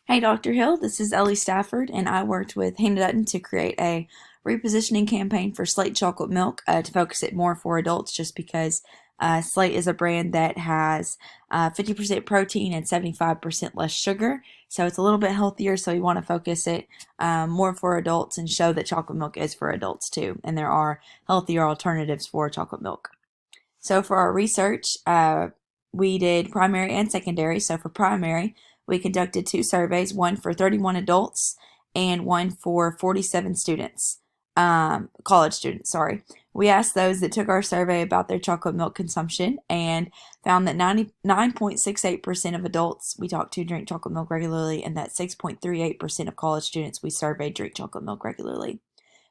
Hey, Dr. Hill, this is Ellie Stafford, and I worked with Hannah Dutton to create a repositioning campaign for Slate chocolate milk to focus it more for adults just because Slate is a brand that has 50% protein and 75% less sugar. So it's a little bit healthier, so you want to focus it more for adults and show that chocolate milk is for adults too. And there are healthier alternatives for chocolate milk. So for our research, we did primary and secondary. So for primary, we conducted two surveys, one for 31 adults and one for 47 students, college students, sorry. We asked those that took our survey about their chocolate milk consumption and found that 99.68% of adults we talked to drink chocolate milk regularly, and that 6.38% of college students we surveyed drink chocolate milk regularly.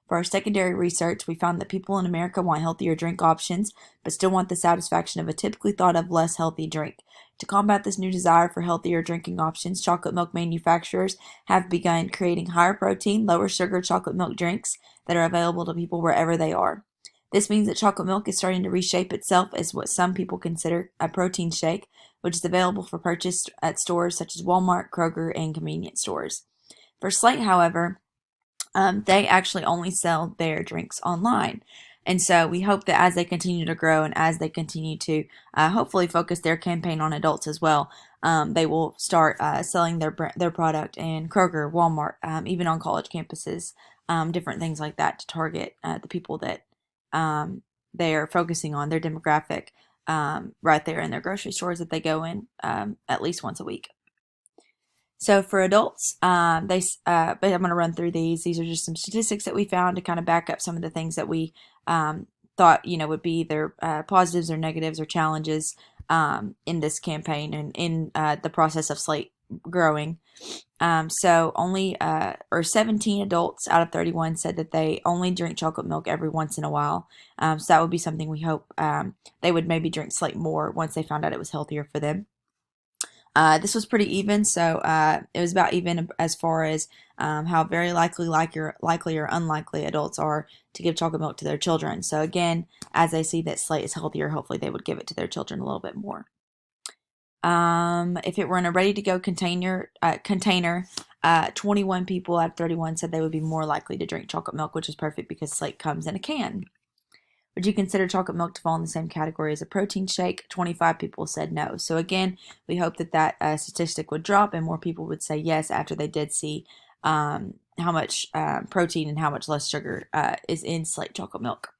For our secondary research, we found that people in America want healthier drink options, but still want the satisfaction of a typically thought of less healthy drink. To combat this new desire for healthier drinking options, chocolate milk manufacturers have begun creating higher protein, lower sugar chocolate milk drinks that are available to people wherever they are. This means that chocolate milk is starting to reshape itself as what some people consider a protein shake, which is available for purchase at stores such as Walmart, Kroger, and convenience stores. For Slate, however, they actually only sell their drinks online. And so we hope that as they continue to grow and as they continue to hopefully focus their campaign on adults as well, they will start selling their product in Kroger, Walmart, even on college campuses, different things like that to target the people that they are focusing on, their demographic, right there in their grocery stores that they go in at least once a week. So for adults, but I'm going to run through these. These are just some statistics that we found to kind of back up some of the things that we thought, would be either positives or negatives or challenges in this campaign and in the process of Slate growing. So only, or 17 adults out of 31 said that they only drink chocolate milk every once in a while. So that would be something we hope they would maybe drink Slate more once they found out it was healthier for them. This was pretty even, so it was about even as far as how very likely or unlikely adults are to give chocolate milk to their children. So again, as they see that Slate is healthier, hopefully they would give it to their children a little bit more. If it were in a ready-to-go container, 21 people out of 31 said they would be more likely to drink chocolate milk, which is perfect because Slate comes in a can. Would you consider chocolate milk to fall in the same category as a protein shake? 25 people said no. So again, we hope that statistic would drop and more people would say yes after they did see how much protein and how much less sugar is in Slate chocolate milk.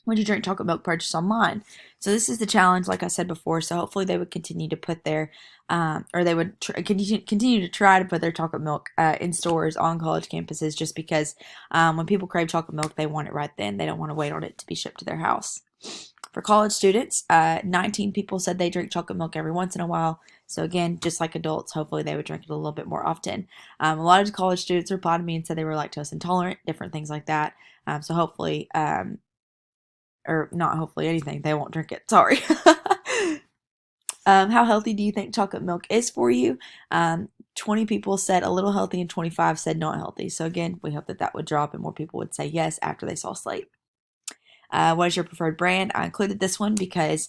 Would you drink chocolate milk purchased online? So this is the challenge, like I said before. So hopefully they would continue to put their, or they would continue to try to put their chocolate milk in stores on college campuses, just because when people crave chocolate milk, they want it right then. They don't want to wait on it to be shipped to their house. For college students, 19 people said they drink chocolate milk every once in a while. So again, just like adults, hopefully they would drink it a little bit more often. A lot of college students replied to me and said they were lactose intolerant, different things like that. So hopefully, or not hopefully anything, they won't drink it. Sorry. How healthy do you think chocolate milk is for you? 20 people said a little healthy and 25 said not healthy. So again, we hope that would drop and more people would say yes after they saw Slate. What is your preferred brand? I included this one because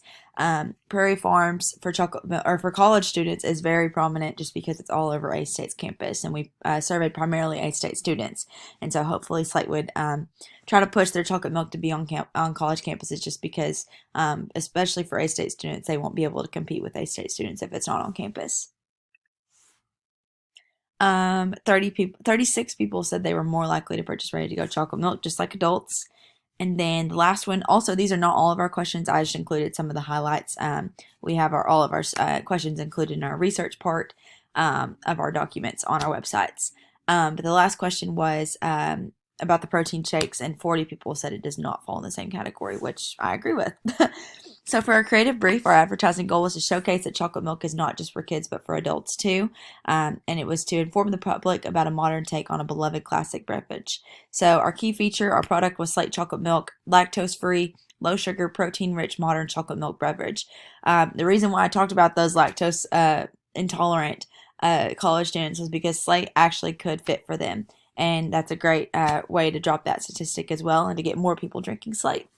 Prairie Farms for chocolate or for college students is very prominent just because it's all over A-State's campus, and we surveyed primarily A-State students, and so hopefully Slate would try to push their chocolate milk to be on college campuses, just because, especially for A-State students, they won't be able to compete with A-State students if it's not on campus. 36 people said they were more likely to purchase ready-to-go chocolate milk, just like adults. And then the last one, also, these are not all of our questions. I just included some of the highlights. We have all of our questions included in our research part of our documents on our websites. But the last question was about the protein shakes, and 40 people said it does not fall in the same category, which I agree with. So for our creative brief, our advertising goal was to showcase that chocolate milk is not just for kids, but for adults too. And it was to inform the public about a modern take on a beloved classic beverage. So our key feature, our product was Slate chocolate milk, lactose-free, low sugar, protein-rich, modern chocolate milk beverage. The reason why I talked about those lactose intolerant college students was because Slate actually could fit for them. And that's a great way to drop that statistic as well and to get more people drinking Slate.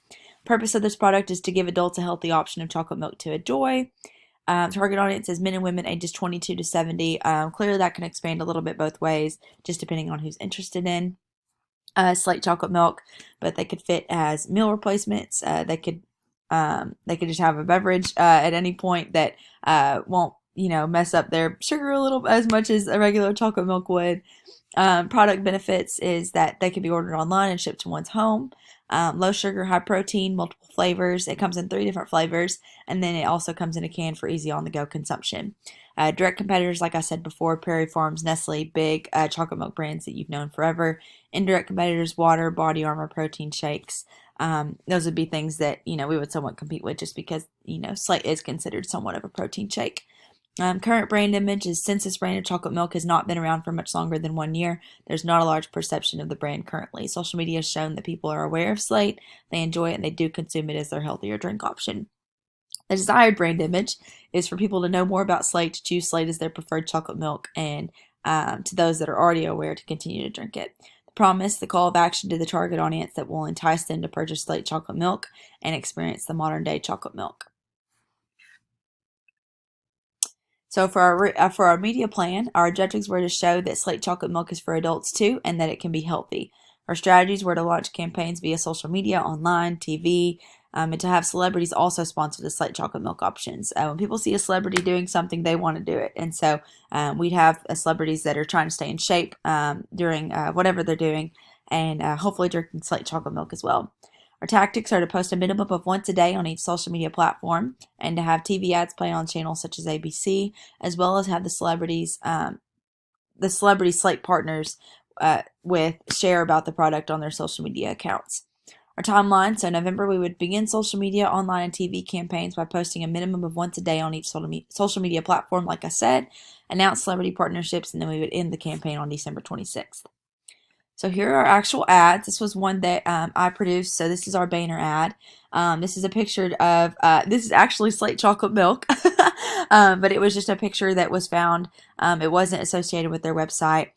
Purpose of this product is to give adults a healthy option of chocolate milk to enjoy. Target audience is men and women ages 22 to 70. Clearly, that can expand a little bit both ways, just depending on who's interested in Slate chocolate milk. But they could fit as meal replacements. They could just have a beverage at any point that won't mess up their sugar a little as much as a regular chocolate milk would. Product benefits is that they can be ordered online and shipped to one's home. Low sugar, high protein, multiple flavors. It comes in 3 different flavors, and then it also comes in a can for easy on-the-go consumption. Direct competitors, like I said before, Prairie Farms, Nestle, big chocolate milk brands that you've known forever. Indirect competitors, water, Body Armor, protein shakes. Those would be things that we would somewhat compete with, just because Slate is considered somewhat of a protein shake. Current brand image is, since this brand of chocolate milk has not been around for much longer than 1 year, there's not a large perception of the brand currently. Social media has shown that people are aware of Slate, they enjoy it, and they do consume it as their healthier drink option. The desired brand image is for people to know more about Slate, to choose Slate as their preferred chocolate milk, and to those that are already aware to continue to drink it. The promise, the call of action to the target audience that will entice them to purchase Slate chocolate milk and experience the modern day chocolate milk. So for our media plan, our objectives were to show that Slate chocolate milk is for adults too, and that it can be healthy. Our strategies were to launch campaigns via social media, online, TV, and to have celebrities also sponsor the Slate chocolate milk options. When people see a celebrity doing something, they want to do it, and so we'd have celebrities that are trying to stay in shape during whatever they're doing, and hopefully drinking Slate chocolate milk as well. Our tactics are to post a minimum of once a day on each social media platform, and to have TV ads play on channels such as ABC, as well as have the celebrity Slate partners with share about the product on their social media accounts. Our timeline, so November we would begin social media, online, and TV campaigns by posting a minimum of once a day on each social media platform, like I said, announce celebrity partnerships, and then we would end the campaign on December 26th. So here are our actual ads. This was one that I produced. So this is our banner ad. This is a picture of, this is actually Slate chocolate milk, but it was just a picture that was found. It wasn't associated with their website.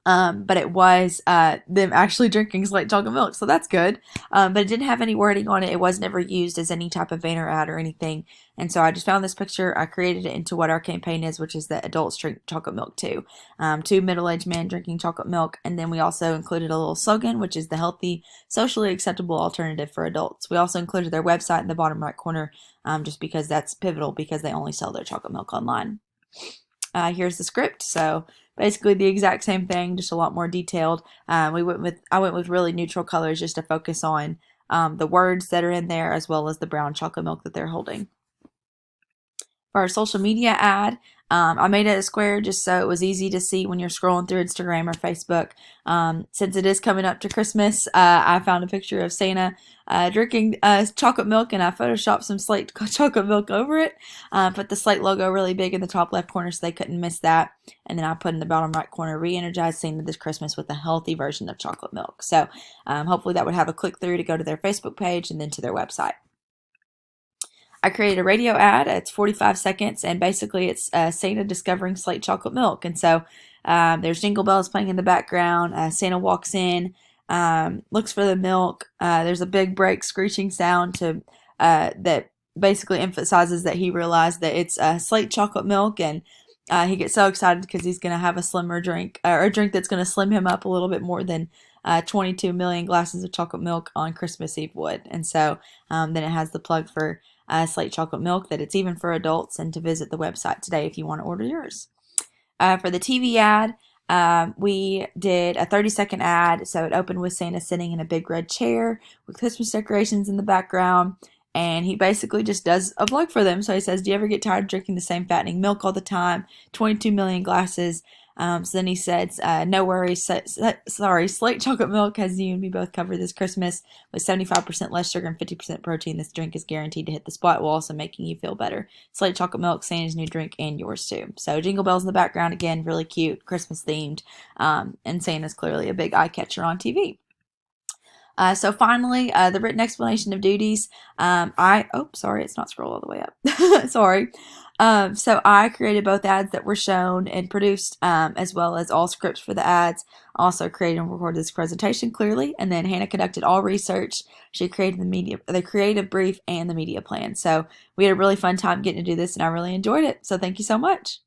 But it was them actually drinking Slate chocolate milk, so that's good. But it didn't have any wording on it. It was never used as any type of banner ad or anything. And so I just found this picture. I created it into what our campaign is, which is that adults drink chocolate milk too. 2 middle-aged men drinking chocolate milk. And then we also included a little slogan, which is the healthy, socially acceptable alternative for adults. We also included their website in the bottom right corner, just because that's pivotal, because they only sell their chocolate milk online. Here's the script. So basically the exact same thing, just a lot more detailed. I went with really neutral colors just to focus on the words that are in there, as well as the brown chocolate milk that they're holding. For our social media ad, I made it a square just so it was easy to see when you're scrolling through Instagram or Facebook. Since it is coming up to Christmas, I found a picture of Santa drinking chocolate milk, and I photoshopped some Slate chocolate milk over it. Put the Slate logo really big in the top left corner so they couldn't miss that. And then I put in the bottom right corner, re-energize Santa this Christmas with a healthy version of chocolate milk. So hopefully that would have a click through to go to their Facebook page and then to their website. I created a radio ad. It's 45 seconds, and basically it's Santa discovering Slate chocolate milk. And so there's jingle bells playing in the background. Santa walks in, looks for the milk. There's a big break screeching sound that basically emphasizes that he realized that it's Slate chocolate milk, and he gets so excited because he's going to have a slimmer drink, or a drink that's going to slim him up a little bit more than 22 million glasses of chocolate milk on Christmas Eve would. And so then it has the plug for Slate chocolate milk, that it's even for adults, and to visit the website today if you want to order yours. For the TV ad, we did a 30-second ad. So it opened with Santa sitting in a big red chair with Christmas decorations in the background. And he basically just does a plug for them. So he says, do you ever get tired of drinking the same fattening milk all the time? 22 million glasses. So then he says, no worries, Slate chocolate milk has you and me both covered this Christmas with 75% less sugar and 50% protein. This drink is guaranteed to hit the spot while also making you feel better. Slate chocolate milk, Santa's new drink, and yours too. So jingle bells in the background, again, really cute, Christmas themed, and Santa's clearly a big eye catcher on TV. So finally, the written explanation of duties. Sorry, it's not scrolled all the way up. Sorry. So I created both ads that were shown and produced, as well as all scripts for the ads. Also created and recorded this presentation clearly, and then Hannah conducted all research. She created the creative brief, and the media plan. So we had a really fun time getting to do this, and I really enjoyed it. So thank you so much.